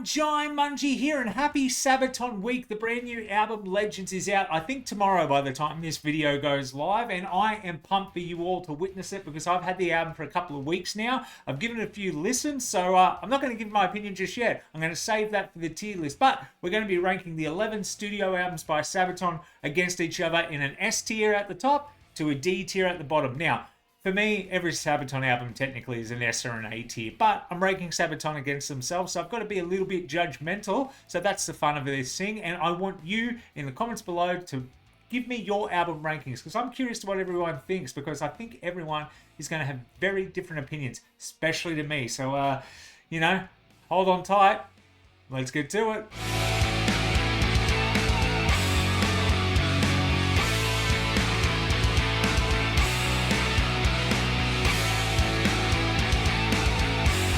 Jaimunji here, and happy Sabaton week. The brand new album Legends is out, I think tomorrow by the time this video goes live, and I am pumped for you all to witness it because I've had the album for a couple of weeks now. I've given it a few listens, so I'm not going to give my opinion just yet. I'm going to save that for the tier list, but we're going to be ranking the 11 studio albums by Sabaton against each other in an S tier at the top to a D tier at the bottom. Now, for me, every Sabaton album technically is an S or an A tier, but I'm ranking Sabaton against themselves, so I've got to be a little bit judgmental. So that's the fun of this thing, and I want you in the comments below to give me your album rankings, because I'm curious to what everyone thinks, because I think everyone is going to have very different opinions, especially to me. So, hold on tight. Let's get to it.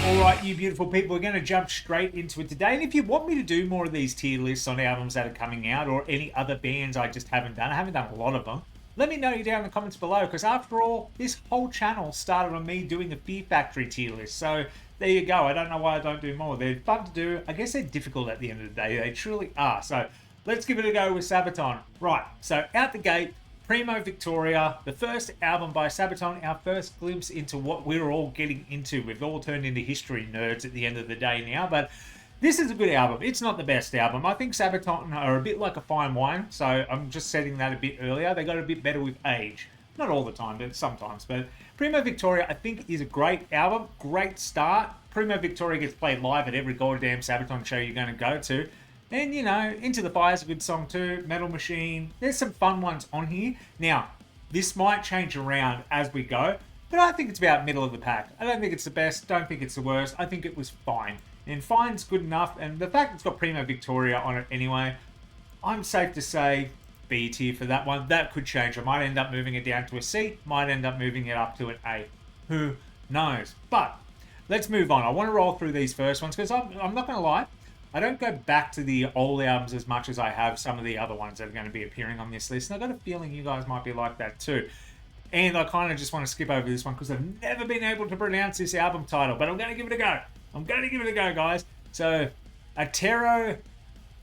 Alright, you beautiful people, we're going to jump straight into it today. And if you want me to do more of these tier lists on albums that are coming out, or any other bands I just haven't done, I haven't done a lot of them, let me know down in the comments below, because after all, this whole channel started on me doing a Fear Factory tier list. So there you go. I don't know why I don't do more. They're fun to do. I guess they're difficult at the end of the day. They truly are. So let's give it a go with Sabaton. Right, so out the gate, Primo Victoria, the first album by Sabaton, our first glimpse into what we're all getting into. We've all turned into history nerds at the end of the day now, but this is a good album. It's not the best album. I think Sabaton are a bit like a fine wine, so I'm just setting that a bit earlier. They got a bit better with age. Not all the time, but sometimes. But Primo Victoria, I think, is a great album. Great start. Primo Victoria gets played live at every goddamn Sabaton show you're going to go to. And, Into the Fire's a good song too. Metal Machine. There's some fun ones on here. Now, this might change around as we go, but I think it's about middle of the pack. I don't think it's the best. Don't think it's the worst. I think it was fine. And fine's good enough. And the fact it's got Primo Victoria on it anyway, I'm safe to say B tier for that one. That could change. I might end up moving it down to a C. Might end up moving it up to an A. Who knows? But let's move on. I want to roll through these first ones because I'm not going to lie. I don't go back to the old albums as much as I have some of the other ones that are going to be appearing on this list. And I've got a feeling you guys might be like that too. And I kind of just want to skip over this one because I've never been able to pronounce this album title. But I'm going to give it a go. I'm going to give it a go, guys. So, Atero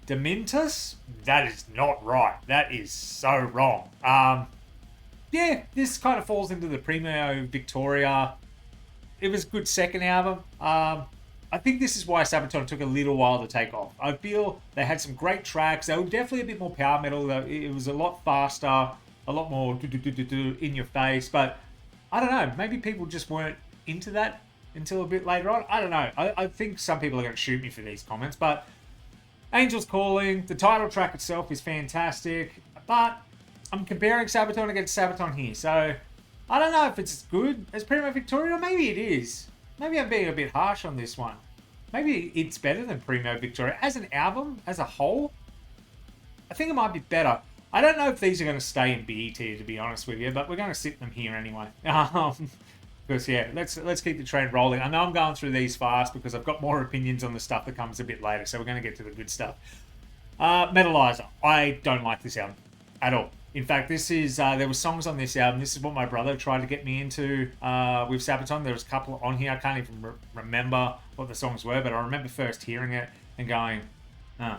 Dementus? That is not right. That is so wrong. Yeah, this kind of falls into the Primo Victoria. It was a good second album. I think this is why Sabaton took a little while to take off. I feel they had some great tracks. They were definitely a bit more power metal. It was a lot faster, a lot more in your face. But I don't know. Maybe people just weren't into that until a bit later on. I don't know. I think some people are going to shoot me for these comments. But Angels Calling, the title track itself is fantastic. But I'm comparing Sabaton against Sabaton here. So I don't know if it's as good as Primo Victoria. Or maybe it is. Maybe I'm being a bit harsh on this one. Maybe it's better than Primo Victoria. As an album, as a whole, I think it might be better. I don't know if these are going to stay in B tier, to be honest with you, but we're going to sit them here anyway. Because, yeah, let's keep the train rolling. I know I'm going through these fast because I've got more opinions on the stuff that comes a bit later, so we're going to get to the good stuff. Metalizer. I don't like this album at all. In fact, this is there were songs on this album. This is what my brother tried to get me into with Sabaton. There was a couple on here. I can't even remember what the songs were, but I remember first hearing it and going, no,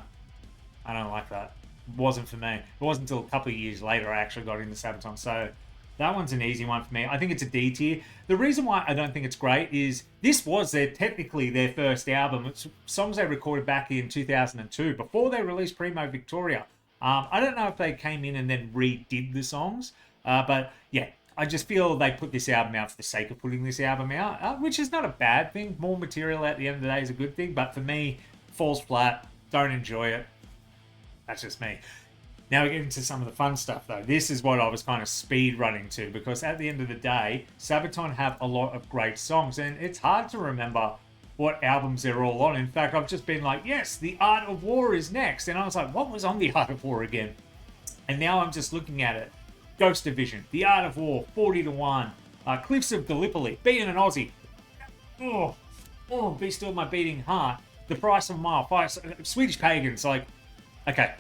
I don't like that. It wasn't for me. It wasn't until a couple of years later I actually got into Sabaton. So that one's an easy one for me. I think it's a D tier. The reason why I don't think it's great is this was technically their first album. It's songs they recorded back in 2002 before they released Primo Victoria. I don't know if they came in and then redid the songs, but yeah, I just feel they put this album out for the sake of putting this album out, which is not a bad thing. More material at the end of the day is a good thing, but for me, falls flat. Don't enjoy it. That's just me. Now we get into some of the fun stuff, though. This is what I was kind of speed running to, because at the end of the day, Sabaton have a lot of great songs, and it's hard to remember what albums they're all on. In fact, I've just been like, yes, The Art of War is next. And I was like, what was on The Art of War again? And now I'm just looking at it. Ghost Division, The Art of War, 40 to 1. Cliffs of Gallipoli, being an Aussie. Oh, Be Still My Beating Heart. The Price of a Mile, Swedish Pagans. Like, okay.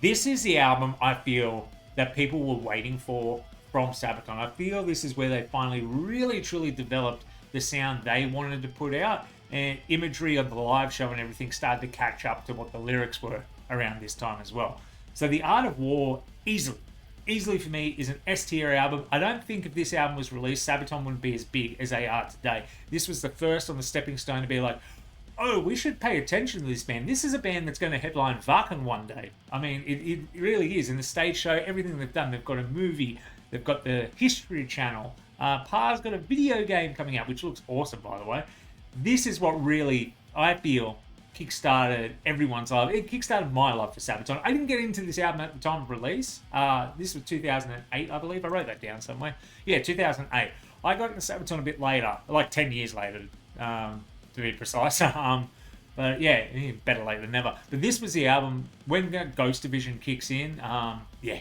This is the album I feel that people were waiting for from Sabaton. I feel this is where they finally really, truly developed the sound they wanted to put out. and imagery of the live show and everything started to catch up to what the lyrics were around this time as well. So The Art of War, easily for me, is an S tier album. I don't think if this album was released, Sabaton wouldn't be as big as they are today. This was the first on the stepping stone to be like, oh, we should pay attention to this band. This is a band that's going to headline Wacken one day. I mean, it really is. In the stage show, everything they've done, they've got a movie, they've got the History Channel. Pa's got a video game coming out, which looks awesome, by the way. This is what really, I feel, kickstarted everyone's love. It kickstarted my love for Sabaton. I didn't get into this album at the time of release. This was 2008, I believe. I wrote that down somewhere. Yeah, 2008. I got into Sabaton a bit later, like 10 years later, to be precise. But yeah, better late than never. But this was the album, when Ghost Division kicks in, yeah,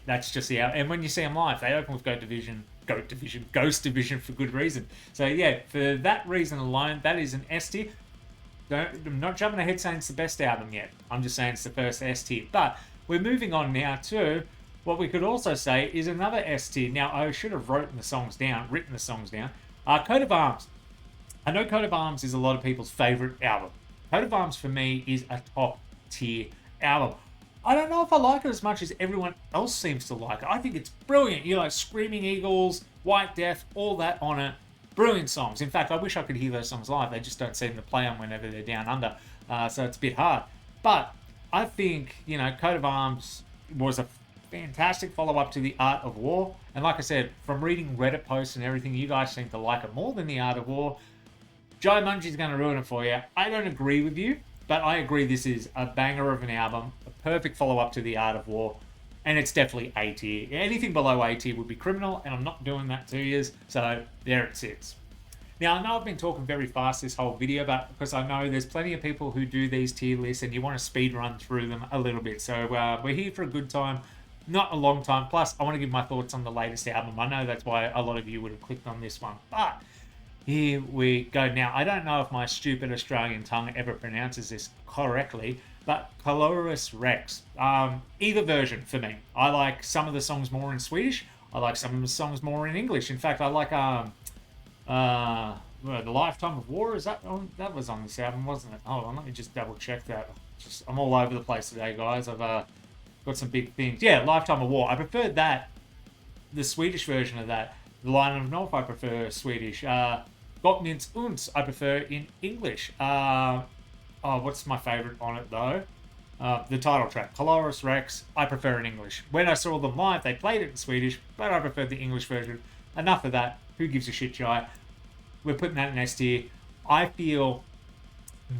that's just the album. And when you see them live, they open with Ghost Division for good reason. So yeah, for that reason alone, that is an S tier. I'm not jumping ahead saying it's the best album yet. I'm just saying it's the first S tier. But we're moving on now to what we could also say is another S tier. Now, I should have written the songs down. Coat of Arms. I know Coat of Arms is a lot of people's favourite album. Coat of Arms for me is a top tier album. I don't know if I like it as much as everyone else seems to like it. I think it's brilliant. You like Screaming Eagles, White Death, all that on it. Brilliant songs. In fact, I wish I could hear those songs live. They just don't seem to play them whenever they're down under. So it's a bit hard. But I think, Coat of Arms was a fantastic follow-up to The Art of War. And like I said, from reading Reddit posts and everything, you guys seem to like it more than The Art of War. Jaimunji's going to ruin it for you. I don't agree with you, but I agree this is a banger of an album, a perfect follow-up to The Art of War, and it's definitely A tier. Anything below A tier would be criminal, and I'm not doing that to you, so there it sits. Now, I know I've been talking very fast this whole video, but because I know there's plenty of people who do these tier lists, and you want to speed run through them a little bit. So we're here for a good time, not a long time. Plus, I want to give my thoughts on the latest album. I know that's why a lot of you would have clicked on this one, but here we go. Now, I don't know if my stupid Australian tongue ever pronounces this correctly, but Carolus Rex. Either version for me. I like some of the songs more in Swedish. I like some of the songs more in English. In fact, I like The Lifetime of War. Is that on? That was on this album, wasn't it? Hold on, let me just double check that. I'm all over the place today, guys. I've got some big things. Yeah, Lifetime of War. I preferred that. The Swedish version of that. The Lion of North, I prefer Swedish. Gott Minns Uns, I prefer in English. What's my favourite on it, though? The title track, Carolus Rex, I prefer in English. When I saw them live, they played it in Swedish, but I preferred the English version. Enough of that. Who gives a shit, Jai? We're putting that in S tier. I feel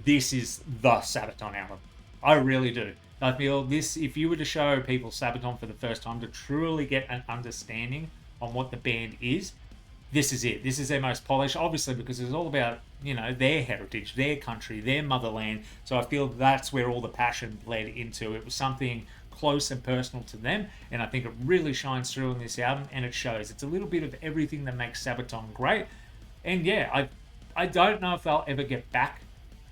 this is the Sabaton album. I really do. I feel this, if you were to show people Sabaton for the first time to truly get an understanding on what the band is, this is it. This is their most polished, obviously, because it's all about, their heritage, their country, their motherland. So I feel that's where all the passion bled into. It was something close and personal to them, and I think it really shines through in this album, and it shows. It's a little bit of everything that makes Sabaton great. And yeah, I don't know if they'll ever get back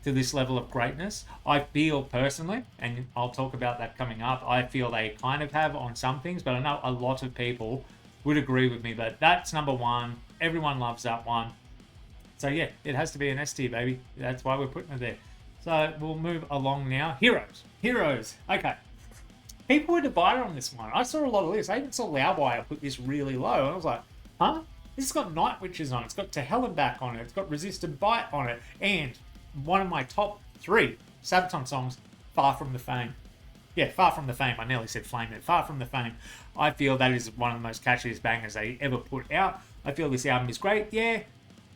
to this level of greatness. I feel personally, and I'll talk about that coming up, I feel they kind of have on some things, but I know a lot of people would agree with me that that's number one. Everyone loves that one. So yeah, it has to be an S tier, baby. That's why we're putting it there. So we'll move along now. Heroes. Okay. People were divided on this one. I saw a lot of lists. I even saw Loudwire put this really low. And I was like, huh? This has got Night Witches on it. It's got To Hell and Back on it. It's got Resisted Bite on it. And one of my top 3 Sabaton songs, Far From the Fame. Yeah, Far From the Fame. I nearly said Flame there. Far From the Fame. I feel that is one of the most catchiest bangers they ever put out. I feel this album is great. Yeah,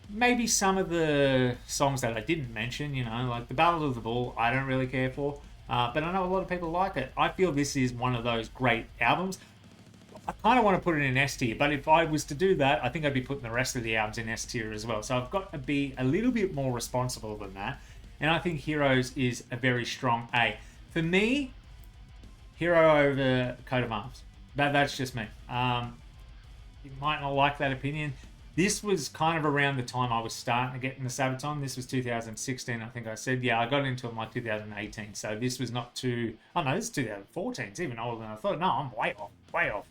maybe some of the songs that I didn't mention, like The Ballad of the Bull, I don't really care for. But I know a lot of people like it. I feel this is one of those great albums. I kind of want to put it in S tier, but if I was to do that, I think I'd be putting the rest of the albums in S tier as well. So I've got to be a little bit more responsible than that. And I think Heroes is a very strong A. For me, Hero over Coat of Arms. That's just me. You might not like that opinion. This was kind of around the time I was starting to get into Sabaton. This was 2016, I think I said. Yeah, I got into it in like 2018. So this was not too... Oh, no, this is 2014. It's even older than I thought. No, I'm way off.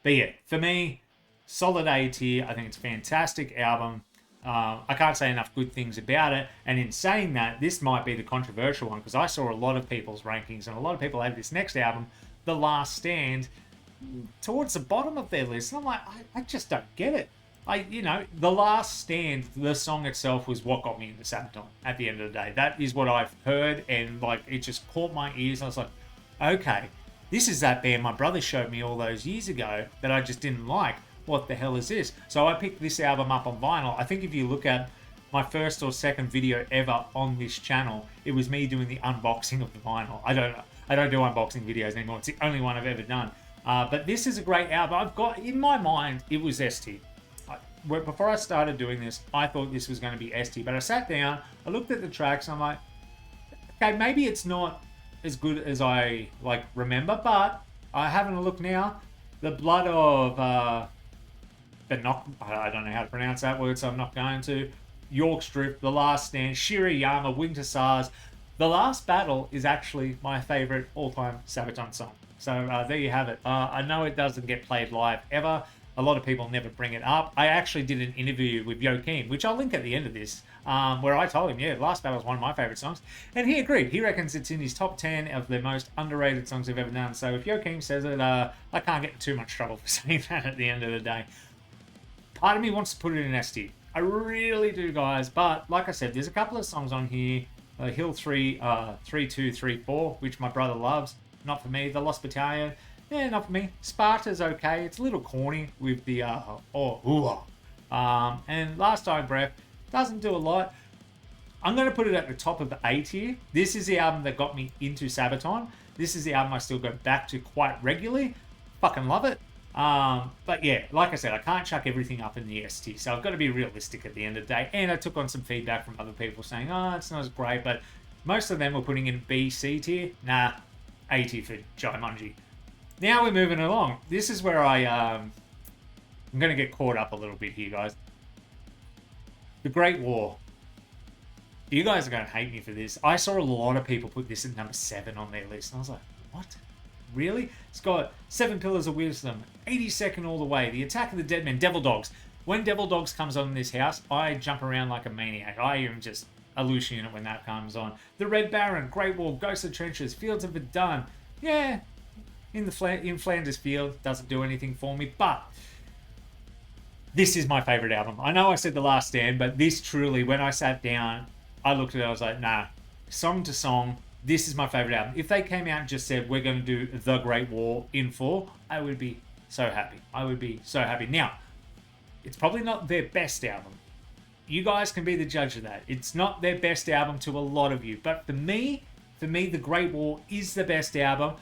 But yeah, for me, solid A tier. I think it's a fantastic album. I can't say enough good things about it. And in saying that, this might be the controversial one because I saw a lot of people's rankings and a lot of people had this next album, The Last Stand, towards the bottom of their list. And I'm like, I just don't get it. The Last Stand, the song itself was what got me into Sabaton at the end of the day. That is what I've heard, and like it just caught my ears. I was like, okay, this is that band my brother showed me all those years ago that I just didn't like. What the hell is this? So I picked this album up on vinyl. I think if you look at my first or second video ever on this channel, it was me doing the unboxing of the vinyl. I don't do unboxing videos anymore. It's the only one I've ever done. But this is a great album. I've got, in my mind, it was ST. Before I started doing this, I thought this was going to be ST. But I sat down, I looked at the tracks, and I'm like, okay, maybe it's not as good as I remember, but having a look now, the blood of I don't know how to pronounce that word, so I'm not going to. York's Drift, The Last Stand, Shirayama, Winter SARS. The Last Battle is actually my favorite all-time Sabaton song. So there you have it. I know it doesn't get played live ever. A lot of people never bring it up. I actually did an interview with Joakim, which I'll link at the end of this, where I told him, yeah, Last Battle is one of my favorite songs. And he agreed. He reckons it's in his top 10 of the most underrated songs they've ever done. So if Joakim says it, I can't get in too much trouble for saying that at the end of the day. Part of me wants to put it in ST. I really do, guys. But like I said, there's a couple of songs on here. Hill 3, 3, 2, 3, 4, which my brother loves. Not for me. The Lost Battalion. Yeah, not for me. Sparta's okay. It's a little corny with the and Last Dying Breath doesn't do a lot. I'm going to put it at the top of the A tier. This is the album that got me into Sabaton. This is the album I still go back to quite regularly. Fucking love it. But yeah, like I said, I can't chuck everything up in the ST, so I've got to be realistic at the end of the day. And I took on some feedback from other people saying, oh, it's not as great, but most of them were putting in B, C tier. Nah, A tier for Jaimunji. Now we're moving along. This is where I'm going to get caught up a little bit here, guys. The Great War. You guys are going to hate me for this. I saw a lot of people put this at number 7 on their list, and I was like, what? Really? It's got 7 Pillars of Wisdom, 82nd All the Way, The Attack of the Dead Men, Devil Dogs. When Devil Dogs comes on in this house, I jump around like a maniac. I am just a loose unit when that comes on. The Red Baron, Great War, Ghost of Trenches, Fields of Verdun. Yeah, in Flanders Field, doesn't do anything for me, but this is my favorite album. I know I said The Last Stand, but this truly, when I sat down, I looked at it, I was like, nah, song to song, this is my favorite album. If they came out and just said, we're going to do The Great War in full, I would be so happy. I would be so happy. Now, it's probably not their best album. You guys can be the judge of that. It's not their best album to a lot of you. But for me, The Great War is the best album.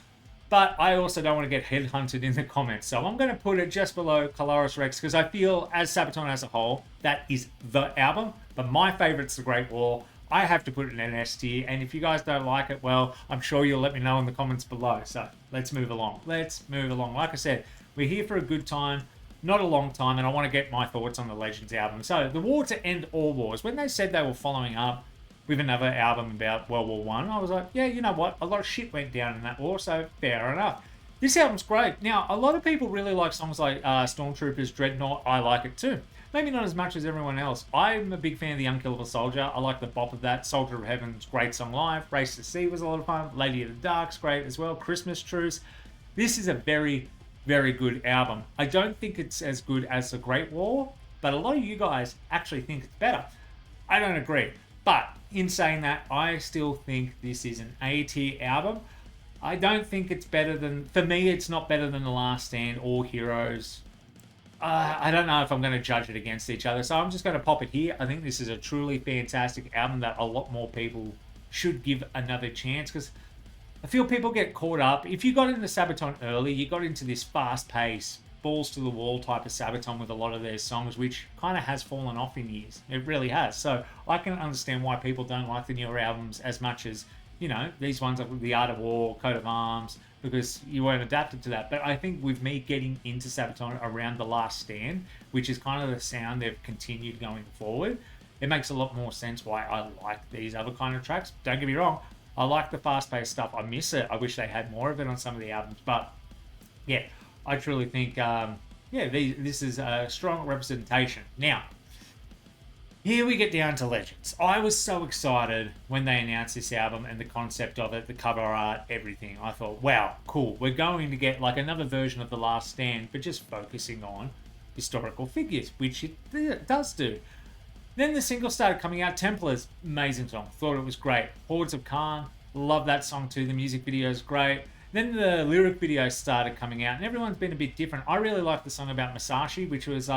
But I also don't want to get headhunted in the comments. So I'm going to put it just below Carolus Rex because I feel, as Sabaton as a whole, that is the album. But my favorite's The Great War. I have to put it in an S tier. And if you guys don't like it, well, I'm sure you'll let me know in the comments below. So let's move along. Let's move along. Like I said, we're here for a good time, not a long time. And I want to get my thoughts on the Legends album. So The War to End All Wars. When they said they were following up with another album about World War One, I was like, yeah, you know what? A lot of shit went down in that war, so fair enough. This album's great. Now, a lot of people really like songs like Stormtroopers, Dreadnought. I like it too. Maybe not as much as everyone else. I'm a big fan of The Unkillable Soldier. I like the bop of that. Soldier of Heaven's great song live. Race to Sea was a lot of fun. Lady of the Dark's great as well. Christmas Truce. This is a very, very good album. I don't think it's as good as The Great War, but a lot of you guys actually think it's better. I don't agree. But in saying that, I still think this is an A-tier album. I don't think it's better than... For me, it's not better than The Last Stand or Heroes. I don't know if I'm going to judge it against each other, so I'm just going to pop it here. I think this is a truly fantastic album that a lot more people should give another chance, because I feel people get caught up. If you got into Sabaton early, you got into this fast-paced, balls-to-the-wall type of Sabaton with a lot of their songs, which kind of has fallen off in years. It really has. So I can understand why people don't like the newer albums as much as, you know, these ones like The Art of War, Coat of Arms, because you weren't adapted to that. But I think with me getting into Sabaton around The Last Stand, which is kind of the sound they've continued going forward, it makes a lot more sense why I like these other kind of tracks. Don't get me wrong, I like the fast-paced stuff. I miss it. I wish they had more of it on some of the albums. But yeah, I truly think, this is a strong representation. Now, here we get down to Legends. I was so excited when they announced this album and the concept of it, the cover art, everything. I thought, wow, cool. We're going to get like another version of The Last Stand, but just focusing on historical figures, which it does do. Then the single started coming out. Templars, amazing song. Thought it was great. Hordes of Khan, love that song too. The music video is great. Then the lyric videos started coming out, and everyone's been a bit different. I really like the song about Masashi, which was,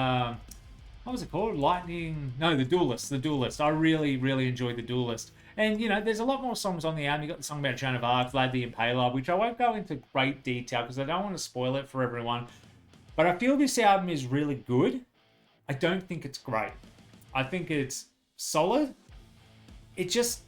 what was it called? The Duelist. The Duelist. I really, really enjoyed The Duelist. And, you know, there's a lot more songs on the album. You got the song about Joan of Arc, Vlad the Impaler, which I won't go into great detail because I don't want to spoil it for everyone. But I feel this album is really good. I don't think it's great. I think it's solid. It just,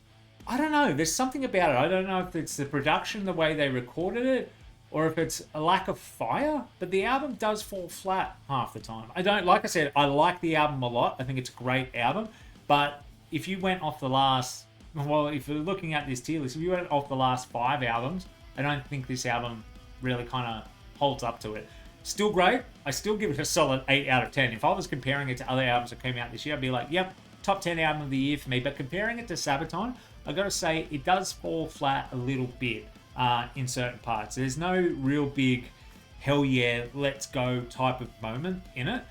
I don't know. There's something about it. I don't know if it's the production, the way they recorded it, or if it's a lack of fire. But the album does fall flat half the time. Like I said, I like the album a lot. I think it's a great album. But if you went off if you're looking at this tier list, if you went off the last 5 albums, I don't think this album really kind of holds up to it. Still great. I still give it a solid 8 out of 10. If I was comparing it to other albums that came out this year, I'd be like, yep, top 10 album of the year for me. But comparing it to Sabaton, I got to say it does fall flat a little bit in certain parts. There's no real big hell yeah, let's go type of moment in it.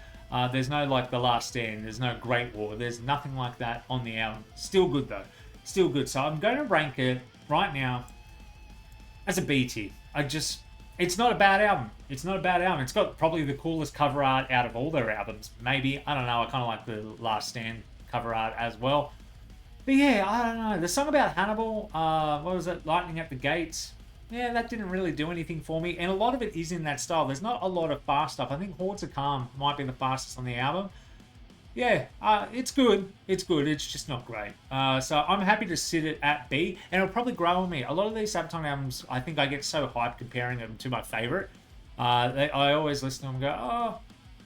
There's no like The Last Stand. There's no Great War. There's nothing like that on the album. Still good though. Still good. So I'm going to rank it right now as a B tier. It's not a bad album. It's not a bad album. It's got probably the coolest cover art out of all their albums. Maybe. I don't know. I kind of like the Last Stand cover art as well. But yeah, I don't know. The song about Hannibal, what was it? Lightning at the Gates. Yeah, that didn't really do anything for me. And a lot of it is in that style. There's not a lot of fast stuff. I think Hordes of Calm might be the fastest on the album. Yeah, it's good. It's good. It's just not great. So I'm happy to sit it at B, and it'll probably grow on me. A lot of these Sabaton albums, I think I get so hyped comparing them to my favorite. I always listen to them and go, oh,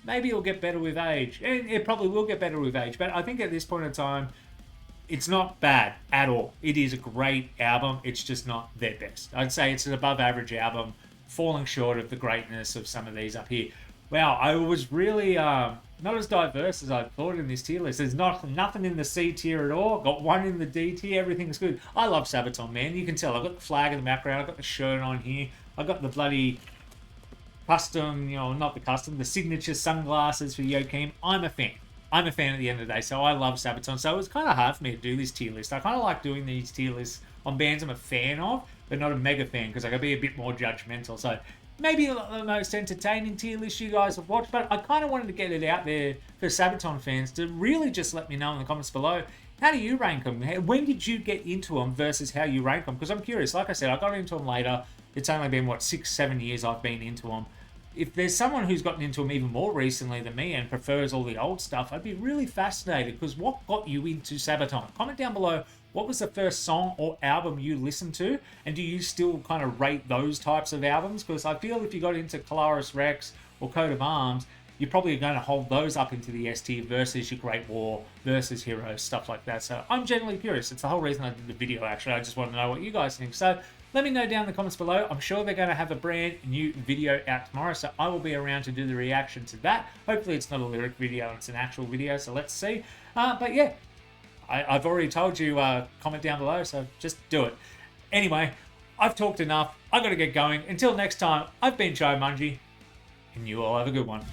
maybe it'll get better with age. And it probably will get better with age. But I think at this point in time, it's not bad at all. It is a great album. It's just not their best. I'd say it's an above average album, falling short of the greatness of some of these up here. Wow, I was really not as diverse as I thought in this tier list. There's nothing in the C tier at all. Got one in the D tier. Everything's good. I love Sabaton, man. You can tell. I've got the flag in the background. I've got the shirt on here. I've got the bloody custom, the signature sunglasses for Joachim. I'm a fan. I'm a fan at the end of the day, so I love Sabaton. So it was kind of hard for me to do this tier list. I kind of like doing these tier lists on bands I'm a fan of, but not a mega fan, because I can be a bit more judgmental. So maybe not the most entertaining tier list you guys have watched, but I kind of wanted to get it out there for Sabaton fans to really just let me know in the comments below, how do you rank them? When did you get into them versus how you rank them? Because I'm curious. Like I said, I got into them later. It's only been, 6-7 years I've been into them. If there's someone who's gotten into them even more recently than me and prefers all the old stuff, I'd be really fascinated, because what got you into Sabaton? Comment down below, what was the first song or album you listened to? And do you still kind of rate those types of albums? Because I feel if you got into Carolus Rex or Coat of Arms, you're probably going to hold those up into the S tier versus your Great War, versus Heroes, stuff like that. So I'm genuinely curious. It's the whole reason I did the video, actually. I just want to know what you guys think. So let me know down in the comments below. I'm sure they're going to have a brand new video out tomorrow, so I will be around to do the reaction to that. Hopefully it's not a lyric video, it's an actual video, so let's see. But yeah, I've already told you, comment down below, so just do it. Anyway, I've talked enough. I've got to get going. Until next time, I've been Jaimunji, and you all have a good one.